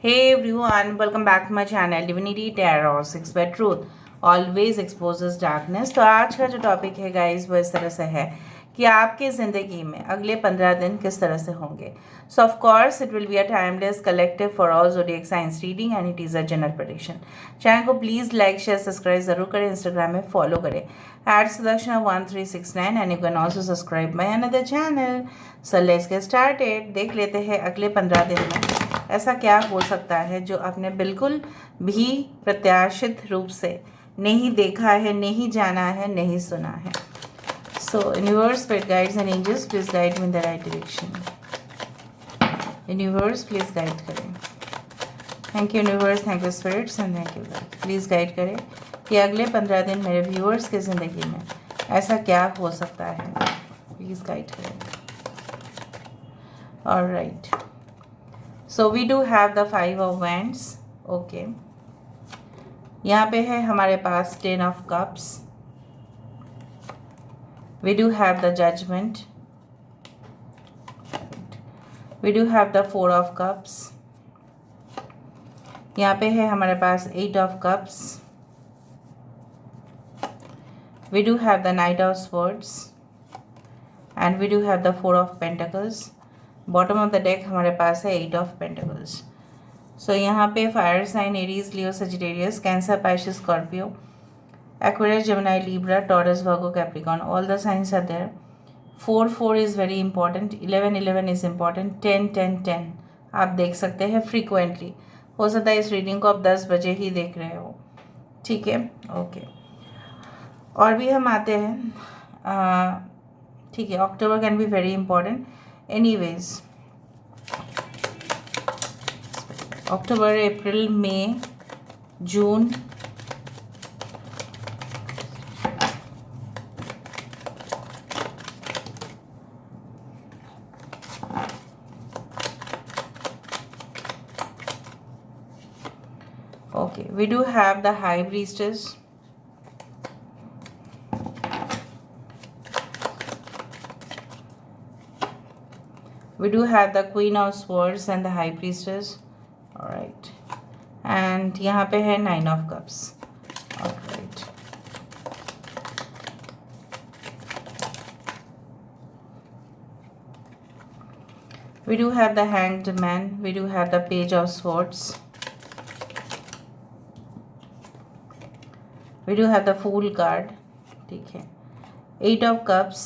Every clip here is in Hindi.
Hey everyone, welcome back to my channel Divinity Tarot 6 by Truth always exposes darkness। तो आज का जो टॉपिक है गाइस वो इस तरह से है कि आपके ज़िंदगी में अगले 15 दिन किस तरह से होंगे। सो of course it will be a timeless collective for all zodiac science reading and it is a general prediction. Channel को प्लीज़ लाइक शेयर सब्सक्राइब ज़रूर करें, इंस्टाग्राम में फॉलो करें @Sudakshana1369 and you can also subscribe my another channel. So let's get started. देख लेते हैं अगले 15 दिन में ऐसा क्या हो सकता है जो आपने बिल्कुल भी प्रत्याशित रूप से नहीं देखा है, नहीं जाना है, नहीं सुना है। So universe, spirit guides and angels please guide me in the right direction. Universe please guide करें। Thank you universe, thank you spirits and thank you guide. Please guide करें कि अगले 15 दिन मेरे व्यूअर्स की ज़िंदगी में ऐसा क्या हो सकता है। प्लीज़ गाइड करें। Alright, so we do have the 5 of wands. Okay, यहाँ पे है हमारे पास 10 of cups. We do have the judgement. We do have the 4 of cups. यहाँ पे है हमारे पास 8 of cups. We do have the knight of swords and we do have the 4 of pentacles. Bottom of the deck हमारे पास है 8 ऑफ पेंटिकल्स। सो यहाँ पे fire sign Aries, Leo, Sagittarius, Cancer, Pisces, Scorpio, Aquarius, Gemini, Libra, Taurus, Virgo, Capricorn, all the signs are there. 4 is very important, 11 is important, 10 आप देख सकते हैं फ्रीक्वेंटली। हो सकता है इस रीडिंग को आप 10 बजे ही देख रहे हो, ठीक है। ओके, और भी हम आते हैं, ठीक है। October can be very important anyways. October, April, May, June, okay, we do have the High Priestess, we do have the Queen of Swords and the High Priestess, all right, and यहाँ पे है 9 of Cups, all right, we do have the Hanged Man, we do have the Page of Swords, we do have the Fool card, ठीक है। 8 of Cups,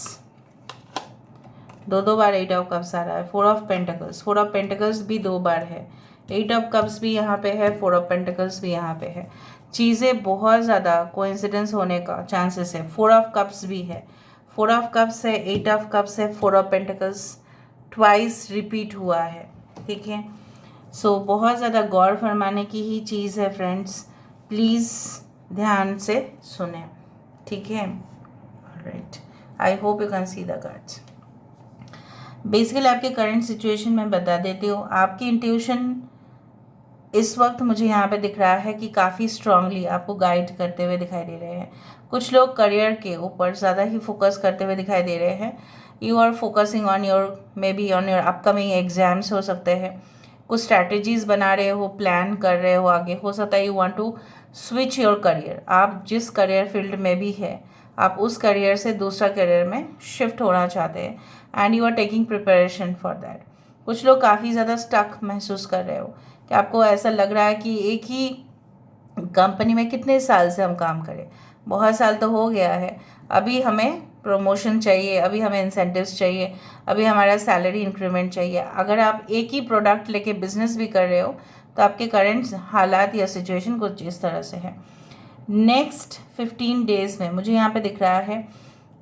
दो बार 8 ऑफ कप्स आ रहा है। 4 ऑफ पेंटिकल्स, 4 ऑफ पेंटिकल्स भी 2 बार है। 8 ऑफ कप्स भी यहाँ पे है, 4 ऑफ पेंटिकल्स भी यहाँ पे है। चीज़ें बहुत ज़्यादा कोइंसिडेंस होने का चांसेस है। 4 ऑफ कप्स भी है, 4 ऑफ कप्स है, 8 ऑफ कप्स है, 4 ऑफ पेंटिकल्स ट्वाइस रिपीट हुआ है, ठीक है। सो बहुत ज़्यादा गौर फरमाने की ही चीज़ है फ्रेंड्स, प्लीज़ ध्यान से सुने, ठीक है। Right, I hope you can see the cards. Basically आपके करंट सिचुएशन में बता देती हूँ। आपकी इंट्यूशन इस वक्त मुझे यहाँ पे दिख रहा है कि काफ़ी स्ट्रांगली आपको गाइड करते हुए दिखाई दे रहे हैं। कुछ लोग करियर के ऊपर ज़्यादा ही फोकस करते हुए दिखाई दे रहे हैं। You are focusing on your, maybe on your upcoming exams हो सकते हैं। कुछ स्ट्रैटेजीज बना रहे हो, प्लान कर रहे हो आगे। हो सकता है you want to switch your career. आप जिस करियर फील्ड में भी है, आप उस करियर से दूसरा करियर में शिफ्ट होना चाहते हैं and you are taking preparation for that. कुछ लोग काफ़ी ज़्यादा स्टक महसूस कर रहे हो कि आपको ऐसा लग रहा है कि एक ही कंपनी में कितने साल से हम काम करें, बहुत साल तो हो गया है, अभी हमें प्रमोशन चाहिए, अभी हमें इंसेंटिव्स चाहिए, अभी हमारा सैलरी इंक्रीमेंट चाहिए। अगर आप एक ही प्रोडक्ट लेके बिजनेस भी कर रहे हो तो आपके करंट हालात या सिचुएशन कुछ इस तरह से है। नेक्स्ट 15 डेज़ में मुझे यहाँ पे दिख रहा है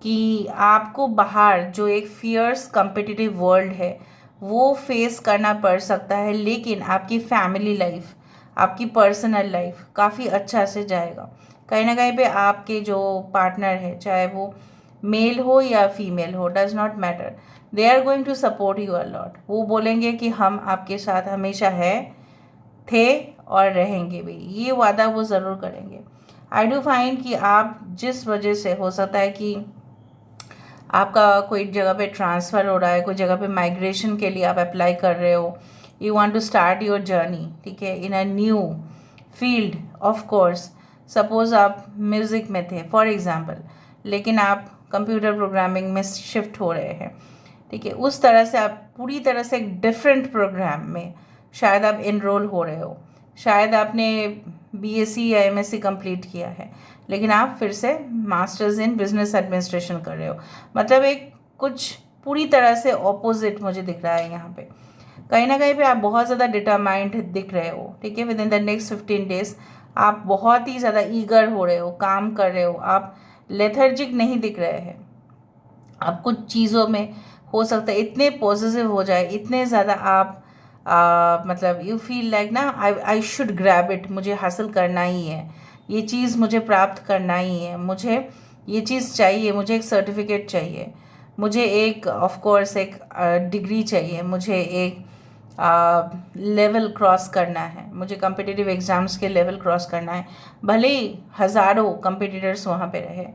कि आपको बाहर जो एक फियर्स कम्पिटिटिव वर्ल्ड है वो फेस करना पड़ सकता है, लेकिन आपकी फैमिली लाइफ, आपकी पर्सनल लाइफ काफ़ी अच्छा से जाएगा। कहीं ना कहीं पे आपके जो पार्टनर है, चाहे वो मेल हो या फीमेल हो, does not matter, they are going to support you a lot. वो बोलेंगे कि हम आपके साथ हमेशा है, थे और रहेंगे भी, ये वादा वो ज़रूर करेंगे। आई डू फाइंड कि आप जिस वजह से, हो सकता है कि आपका कोई जगह पे ट्रांसफ़र हो रहा है, कोई जगह पे माइग्रेशन के लिए आप अप्लाई कर रहे हो, you want to start your journey, ठीक है, in a new field of course. Suppose आप म्यूज़िक में थे फॉर एग्जांपल, लेकिन आप कंप्यूटर प्रोग्रामिंग में शिफ्ट हो रहे हैं, ठीक है, उस तरह से आप पूरी तरह से एक डिफरेंट प्रोग्राम में शायद आप इनरोल हो रहे हो। शायद आपने बीएससी या एमएससी कंप्लीट किया है, लेकिन आप फिर से मास्टर्स इन बिजनेस एडमिनिस्ट्रेशन कर रहे हो। मतलब एक कुछ पूरी तरह से ऑपोजिट मुझे दिख रहा है यहाँ पे। कहीं ना कहीं पे आप बहुत ज़्यादा डिटरमाइंड दिख रहे हो, ठीक है, within the next 15 days आप बहुत ही ज़्यादा ईगर हो रहे हो, काम कर रहे हो, आप लेथर्जिक नहीं दिख रहे हैं। आप कुछ चीज़ों में हो सकता है इतने पॉजिटिव हो जाए, इतने ज़्यादा आप मतलब यू फील लाइक ना आई शुड ग्रैब इट, मुझे हासिल करना ही है, ये चीज़ मुझे प्राप्त करना ही है, मुझे ये चीज़ चाहिए, मुझे एक सर्टिफिकेट चाहिए, मुझे एक ऑफ कोर्स एक डिग्री चाहिए, मुझे एक लेवल क्रॉस करना है, मुझे कम्पिटिटिव एग्ज़ाम्स के लेवल क्रॉस करना है, भले ही हज़ारों कंपिटिटर्स वहाँ पे रहे।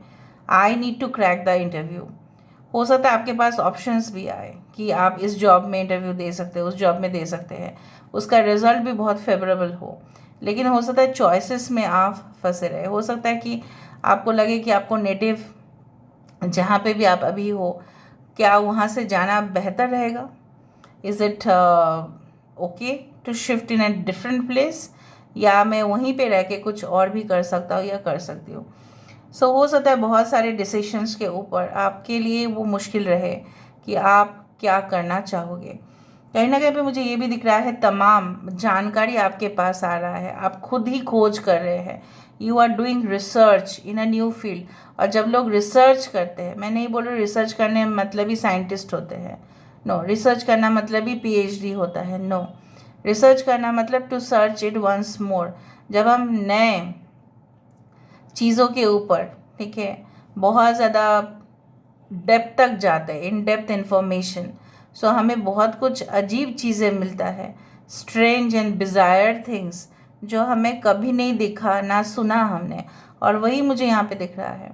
I need to crack the interview. हो सकता है आपके पास ऑप्शंस भी आए कि आप इस जॉब में इंटरव्यू दे सकते हो, उस जॉब में दे सकते हैं, उसका रिजल्ट भी बहुत फेवरेबल हो, लेकिन हो सकता है चॉइसेस में आप फंसे रहे। हो सकता है कि आपको लगे कि आपको नेटिव जहाँ पे भी आप अभी हो, क्या वहाँ से जाना बेहतर रहेगा? Is it okay to shift in a different place, या मैं वहीं पे रह के कुछ और भी कर सकता हूँ या कर सकती हूँ? सो हो सकता है बहुत सारे डिसीशंस के ऊपर आपके लिए वो मुश्किल रहे कि आप क्या करना चाहोगे। कहीं ना कहीं पे मुझे ये भी दिख रहा है तमाम जानकारी आपके पास आ रहा है, आप खुद ही खोज कर रहे हैं, you are doing research in a new field. और जब लोग रिसर्च करते हैं, मैं नहीं बोल रही रिसर्च करने मतलब ही साइंटिस्ट होते हैं, नो, रिसर्च करना मतलब ही पीएचडी होता है, नो, रिसर्च करना मतलब to search it once more. जब हम नए चीज़ों के ऊपर, ठीक है, बहुत ज़्यादा डेप्थ तक जाते हैं, इन डेप्थ इंफॉर्मेशन, सो हमें बहुत कुछ अजीब चीज़ें मिलता है, स्ट्रेंज एंड बिज़ायर थिंग्स, जो हमें कभी नहीं दिखा ना सुना हमने। और वही मुझे यहाँ पे दिख रहा है,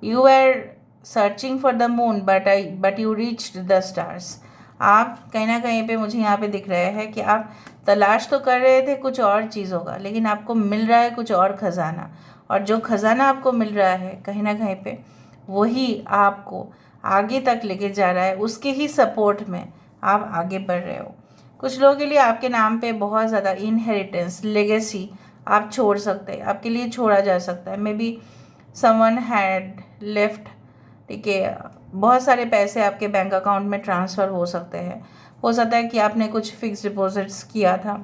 you are searching for the moon but you reached the stars. आप कहीं ना कहीं पे मुझे यहाँ पे दिख रहे हैं कि आप तलाश तो कर रहे थे कुछ और चीज़ों का, लेकिन आपको मिल रहा है कुछ और ख़जाना। और जो ख़जाना आपको मिल रहा है कहीं ना कहीं पे वही आपको आगे तक लेके जा रहा है, उसके ही सपोर्ट में आप आगे बढ़ रहे हो। कुछ लोगों के लिए आपके नाम पे बहुत ज़्यादा इनहेरिटेंस लेगेसी आप छोड़ सकते हैं, आपके लिए छोड़ा जा सकता है। May be someone had left, ठीक है, बहुत सारे पैसे आपके बैंक अकाउंट में ट्रांसफ़र हो सकते हैं। हो सकता है कि आपने कुछ फिक्स डिपॉजिट्स किया था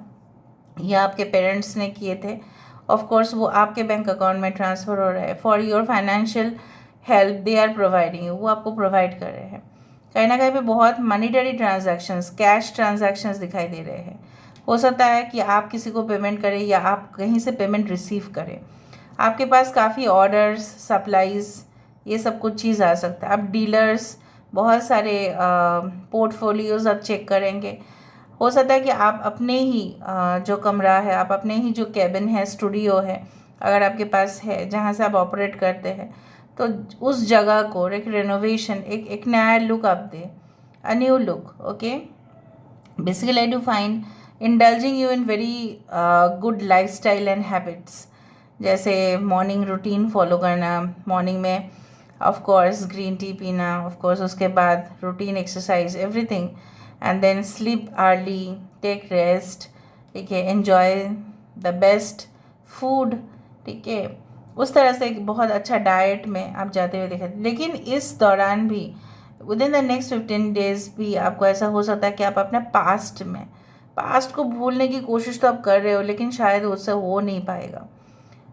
या आपके पेरेंट्स ने किए थे, ऑफ कोर्स वो आपके बैंक अकाउंट में ट्रांसफ़र हो रहा है for your financial help, they are providing you, वो आपको प्रोवाइड कर रहे हैं। कहीं ना कहीं पे बहुत मनीटरी ट्रांजैक्शंस, कैश ट्रांजैक्शंस दिखाई दे रहे हैं। हो सकता है कि आप किसी को पेमेंट करें या आप कहीं से पेमेंट रिसीव करें। आपके पास काफ़ी ऑर्डर्स, सप्लाईज़, ये सब कुछ चीज़ आ सकता है। आप डीलर्स, बहुत सारे पोर्टफोलियोज़ आप चेक करेंगे। हो सकता है कि आप अपने ही जो कमरा है, आप अपने ही जो कैबिन है, स्टूडियो है, अगर आपके पास है जहाँ से आप ऑपरेट करते हैं, तो उस जगह को एक रेनोवेशन, एक नया लुक आप दें, a new look, okay. Basically I do find indulging you in very good lifestyle and habits, जैसे मॉर्निंग रूटीन फॉलो करना, मॉर्निंग में ऑफ कोर्स ग्रीन टी पीना, ऑफ कोर्स उसके बाद routine exercise, everything, and then sleep early, take rest, ठीक है, एन्जॉय द बेस्ट फूड, ठीक है, उस तरह से एक बहुत अच्छा डाइट में आप जाते हुए दिखे। लेकिन इस दौरान भी with in the next 15 days भी आपको ऐसा हो सकता है कि आप अपने पास्ट को भूलने की कोशिश तो आप कर रहे हो, लेकिन शायद उससे हो नहीं पाएगा।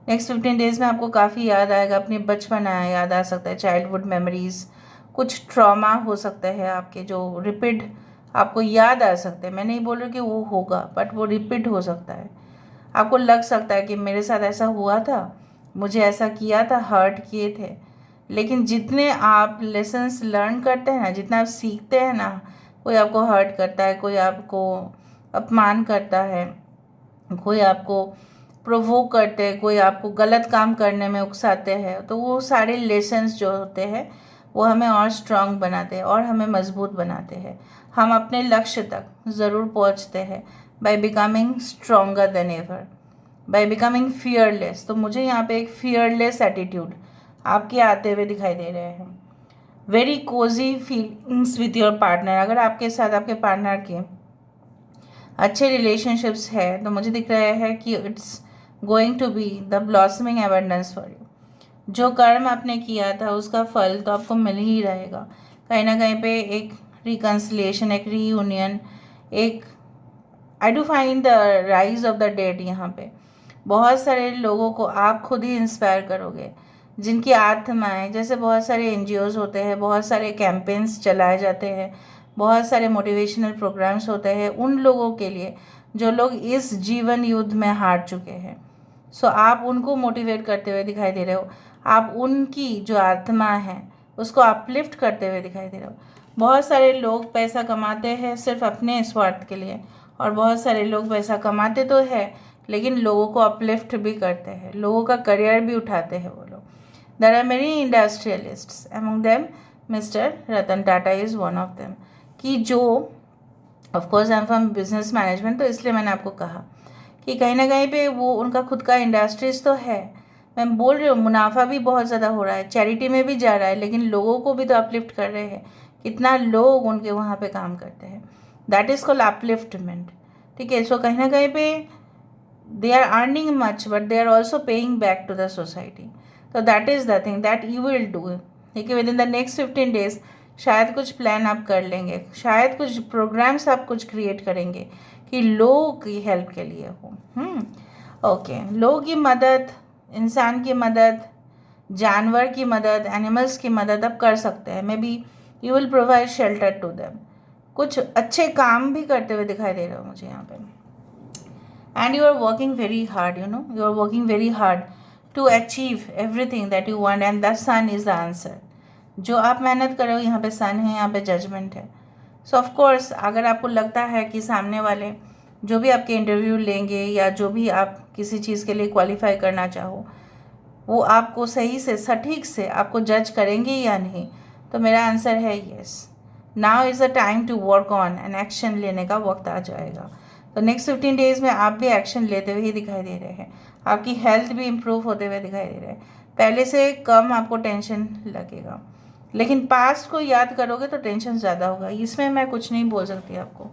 नेक्स्ट 15 डेज़ में आपको काफ़ी याद आएगा, अपनी बचपन याद आ सकता है, चाइल्डहुड मेमोरीज़, कुछ ट्रॉमा हो सकता है आपके जो रिपीट आपको याद आ सकते हैं। मैं नहीं बोल रही कि वो होगा, बट वो रिपीट हो सकता है। आपको लग सकता है कि मेरे साथ ऐसा हुआ था, मुझे ऐसा किया था, हर्ट किए थे। लेकिन जितने आप लेसन्स लर्न करते हैं ना, जितना आप सीखते हैं ना, कोई आपको हर्ट करता है, कोई आपको अपमान करता है, कोई आपको प्रोवोक करते हैं, कोई आपको गलत काम करने में उकसाते हैं, तो वो सारे लेसन्स जो होते हैं वो हमें और स्ट्रांग बनाते हैं और हमें मजबूत बनाते हैं। हम अपने लक्ष्य तक ज़रूर पहुंचते हैं by becoming stronger then ever, by becoming fearless. तो मुझे यहाँ पे एक फियरलेस एटीट्यूड आपके आते हुए दिखाई दे रहे हैं। Very Cozi feelings with your partner, अगर आपके साथ आपके पार्टनर के अच्छे रिलेशनशिप्स है तो मुझे दिख रहा है कि it's going to be the blossoming abundance for you. जो कर्म आपने किया था उसका फल तो आपको मिल ही रहेगा। कहीं ना कहीं पे एक रिकन्सिलिएशन, एक रीयूनियन, एक आई do find the rise of the dead. यहाँ पे बहुत सारे लोगों को आप खुद ही इंस्पायर करोगे, जिनकी आत्माएं, जैसे बहुत सारे एनजीओज होते हैं, बहुत सारे कैंपेन्स चलाए जाते हैं, बहुत सारे मोटिवेशनल प्रोग्राम्स होते हैं उन लोगों के लिए जो लोग इस जीवन युद्ध में हार चुके हैं। सो आप उनको मोटिवेट करते हुए दिखाई दे रहे हो। आप उनकी जो आत्मा है उसको अपलिफ्ट करते हुए दिखाई दे रहे हो। बहुत सारे लोग पैसा कमाते हैं सिर्फ अपने स्वार्थ के लिए, और बहुत सारे लोग पैसा कमाते तो है लेकिन लोगों को अपलिफ्ट भी करते हैं, लोगों का करियर भी उठाते हैं वो लोग। There are many industrialists, among them mister Ratan Tata is one of them. कि जो of course I am from business management, तो इसलिए मैंने आपको कहा कि कहीं ना कहीं पे वो उनका खुद का इंडस्ट्रीज तो है। मैं बोल रही हूँ मुनाफा भी बहुत ज़्यादा हो रहा है, चैरिटी में भी जा रहा है, लेकिन लोगों को भी तो अपलिफ्ट कर रहे हैं। कितना लोग उनके वहाँ पे काम करते हैं, दैट इज़ कॉल्ड अपलिफ्टमेंट। ठीक है, सो कहीं ना कहीं पे they are earning much but they are also paying back to the society. तो that is the thing that you will do. ठीक है, within the next 15 days शायद कुछ प्लान आप कर लेंगे, शायद कुछ प्रोग्राम्स आप कुछ क्रिएट करेंगे कि लोगों की हेल्प के लिए हो। ओके, लोगों की मदद, इंसान की मदद, जानवर की मदद, एनिमल्स की मदद आप कर सकते हैं। Maybe you will provide shelter to them. कुछ अच्छे काम भी करते हुए दिखाई दे रहे हो मुझे यहाँ पे। And you are working very hard, you know, you are working very hard to achieve everything that you want and the sun is the answer. जो आप मेहनत कर रहे हो यहाँ पे सन है, यहाँ पे जजमेंट है। सो ऑफ कोर्स अगर आपको लगता है कि सामने वाले जो भी आपके इंटरव्यू लेंगे या जो भी आप किसी चीज़ के लिए क्वालिफाई करना चाहो वो आपको सही से सटीक से आपको जज करेंगे या नहीं, तो मेरा आंसर है yes. Now is the time to work on and action लेने का वक्त आ जाएगा। तो नेक्स्ट 15 days में आप भी एक्शन लेते हुए ही दिखाई दे रहे हैं। आपकी हेल्थ भी इम्प्रूव होते हुए दिखाई दे रहे हैं। पहले से कम आपको टेंशन लगेगा, लेकिन पास्ट को याद करोगे तो टेंशन ज़्यादा होगा। इसमें मैं कुछ नहीं बोल सकती आपको।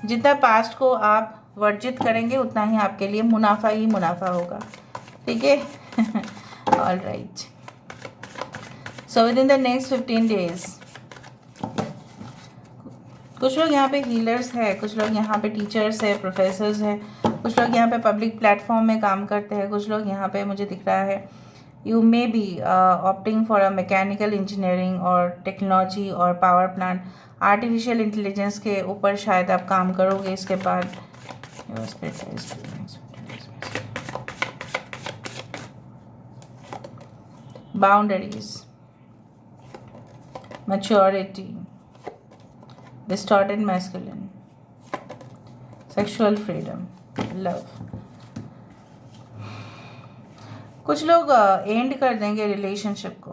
जितना पास्ट को आप वर्जित करेंगे उतना ही आपके लिए मुनाफा ही मुनाफा होगा। ठीक है, all right. So with in the next 15 days कुछ लोग यहाँ पे हीलर्स है, कुछ लोग यहाँ पे टीचर्स है, प्रोफेसर्स है, कुछ लोग यहाँ पे पब्लिक प्लेटफॉर्म में काम करते हैं, कुछ लोग यहाँ पे मुझे दिख रहा है you may be opting for a mechanical engineering और टेक्नोलॉजी और पावर प्लांट, आर्टिफिशियल इंटेलिजेंस के ऊपर शायद आप काम करोगे इसके बाद। Boundaries, maturity, distorted masculine, sexual freedom, love। कुछ लोग एंड कर देंगे रिलेशनशिप को,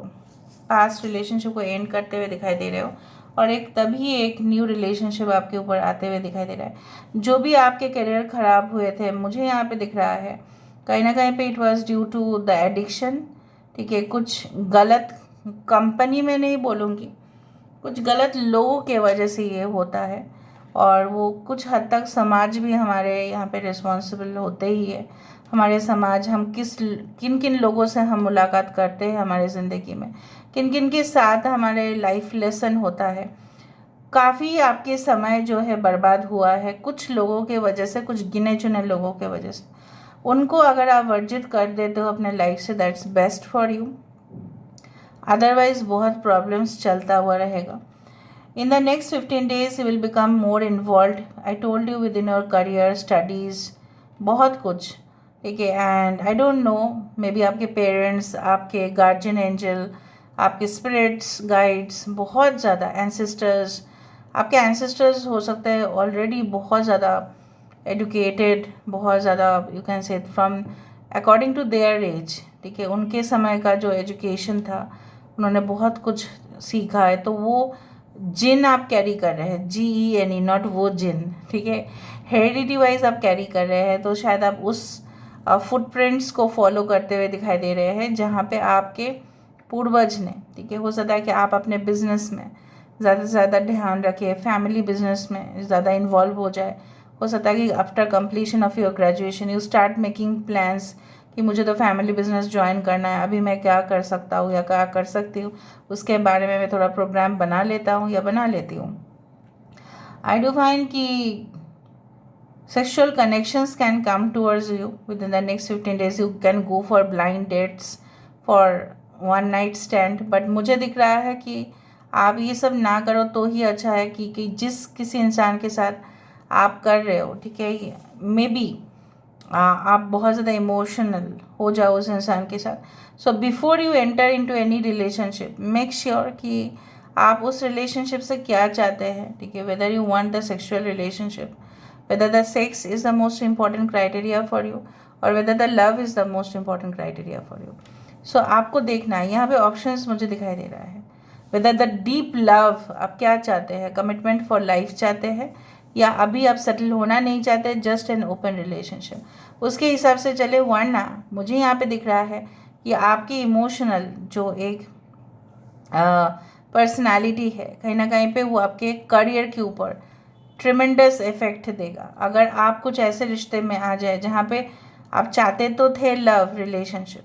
पास्ट रिलेशनशिप को एंड करते हुए दिखाई दे रहे हो, और एक तभी एक न्यू रिलेशनशिप आपके ऊपर आते हुए दिखाई दे रहा है। जो भी आपके करियर ख़राब हुए थे मुझे यहाँ पे दिख रहा है कहीं ना कहीं पे it was due to the addiction. ठीक है, कुछ गलत कंपनी में नहीं बोलूँगी, कुछ गलत लोगों के वजह से ये होता है, और वो कुछ हद तक समाज भी हमारे यहाँ पे रिस्पॉन्सिबल होते ही है। हमारे समाज, हम किन किन लोगों से हम मुलाकात करते हैं हमारे ज़िंदगी में, किन किन के साथ हमारे लाइफ लेसन होता है। काफ़ी आपके समय जो है बर्बाद हुआ है कुछ लोगों के वजह से, कुछ गिने चुने लोगों के वजह से। उनको अगर आप वर्जित कर देते हो अपने लाइफ से, that's best for you. Otherwise बहुत प्रॉब्लम्स चलता हुआ रहेगा। In the next 15 days you will become more involved, I told you, within your career, studies, बहुत कुछ। ठीक है, and I don't know, may be आपके पेरेंट्स, आपके गार्जियन एंजल, आपके स्पिरिट्स, गाइड्स, बहुत ज़्यादा एंसेस्टर्स, आपके एंसेस्टर्स हो सकते हैं ऑलरेडी बहुत ज़्यादा एडुकेटेड, बहुत ज़्यादा you can say from according to their age. ठीक है, उनके समय का जो एजुकेशन था उन्होंने बहुत कुछ सीखा है तो वो जिन आप कैरी कर रहे हैं, GENE, नॉट वो जिन, ठीक है। हेरिडिटी वाइज आप कैरी कर रहे हैं तो शायद आप उस फुटप्रिंट्स को फॉलो करते हुए दिखाई दे रहे हैं जहाँ पे आपके पूर्वज ने, ठीक है। हो सकता है कि आप अपने बिजनेस में ज़्यादा से ज़्यादा ध्यान रखें, फैमिली बिजनेस में ज़्यादा इन्वॉल्व हो जाए। हो सकता है कि after completion of your graduation you start making plans कि मुझे तो फैमिली बिजनेस ज्वाइन करना है, अभी मैं क्या कर सकता हूँ या क्या कर सकती हूँ, उसके बारे में मैं थोड़ा प्रोग्राम बना लेता हूँ या बना लेती हूँ। आई डू फाइंड कि sexual connections can come towards you within the next 15 days. You can go for blind dates, for one night stand, but मुझे दिख रहा है कि आप ये सब ना करो तो ही अच्छा है कि जिस किसी इंसान के साथ आप कर रहे हो, ठीक है, मे बी आप बहुत ज़्यादा इमोशनल हो जाओ उस इंसान के साथ। So before you enter into any relationship, make sure कि आप उस रिलेशनशिप से क्या चाहते हैं, ठीक है। Whether you want the sexual relationship, whether the sex is the most important criteria for you or whether the love is the most important criteria for you. So आपको देखना है, यहाँ पे ऑप्शंस मुझे दिखाई दे रहा है। whether the deep love, आप क्या चाहते हैं, कमिटमेंट फॉर लाइफ चाहते हैं या अभी आप सेटल होना नहीं चाहते, जस्ट एन ओपन रिलेशनशिप, उसके हिसाब से चले। वरना मुझे यहाँ पे दिख रहा है कि आपकी इमोशनल जो एक पर्सनालिटी है, कहीं ना कहीं पे वो आपके करियर के ऊपर ट्रिमेंडस इफेक्ट देगा। अगर आप कुछ ऐसे रिश्ते में आ जाए जहाँ पे आप चाहते तो थे लव रिलेशनशिप,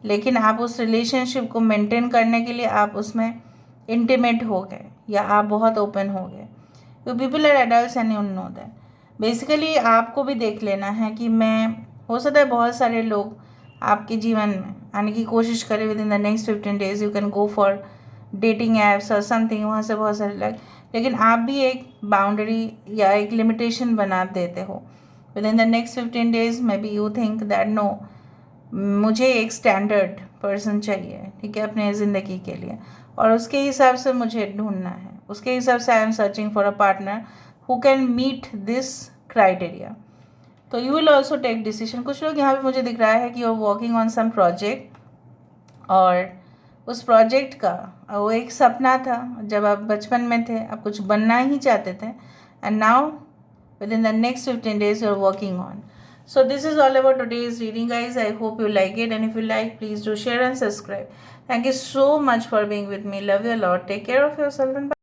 लेकिन आप उस रिलेशनशिप को मेंटेन करने के लिए आप उसमें इंटीमेट हो गए या आप बहुत ओपन हो गए, you people are adults and you know that. Basically आपको भी देख लेना है कि मैं, हो सकता है बहुत सारे लोग आपके जीवन में आने की कोशिश करें with in the next 15 days। You can go for dating apps और समथिंग, वहाँ से बहुत सारे लग, लेकिन आप भी एक बाउंड्री या एक लिमिटेशन बना देते हो within the next 15 days। Maybe you think that no, मुझे एक स्टैंडर्ड पर्सन चाहिए, ठीक है, अपने ज़िंदगी के लिए, और उसके हिसाब से मुझे ढूंढना है, उसके हिसाब से I am searching for a partner who can meet this criteria. तो you will also take decision. कुछ लोग यहाँ पे मुझे दिख रहा है कि you are working on some project, और उस प्रोजेक्ट का वो एक सपना था जब आप बचपन में थे, आप कुछ बनना ही चाहते थे, and now within the next 15 days you are working on. So this is all about today's reading, guys. I hope you like it, and if you like, please do share and subscribe. Thank you so much for being with me. Love you a lot. Take care of yourself and bye.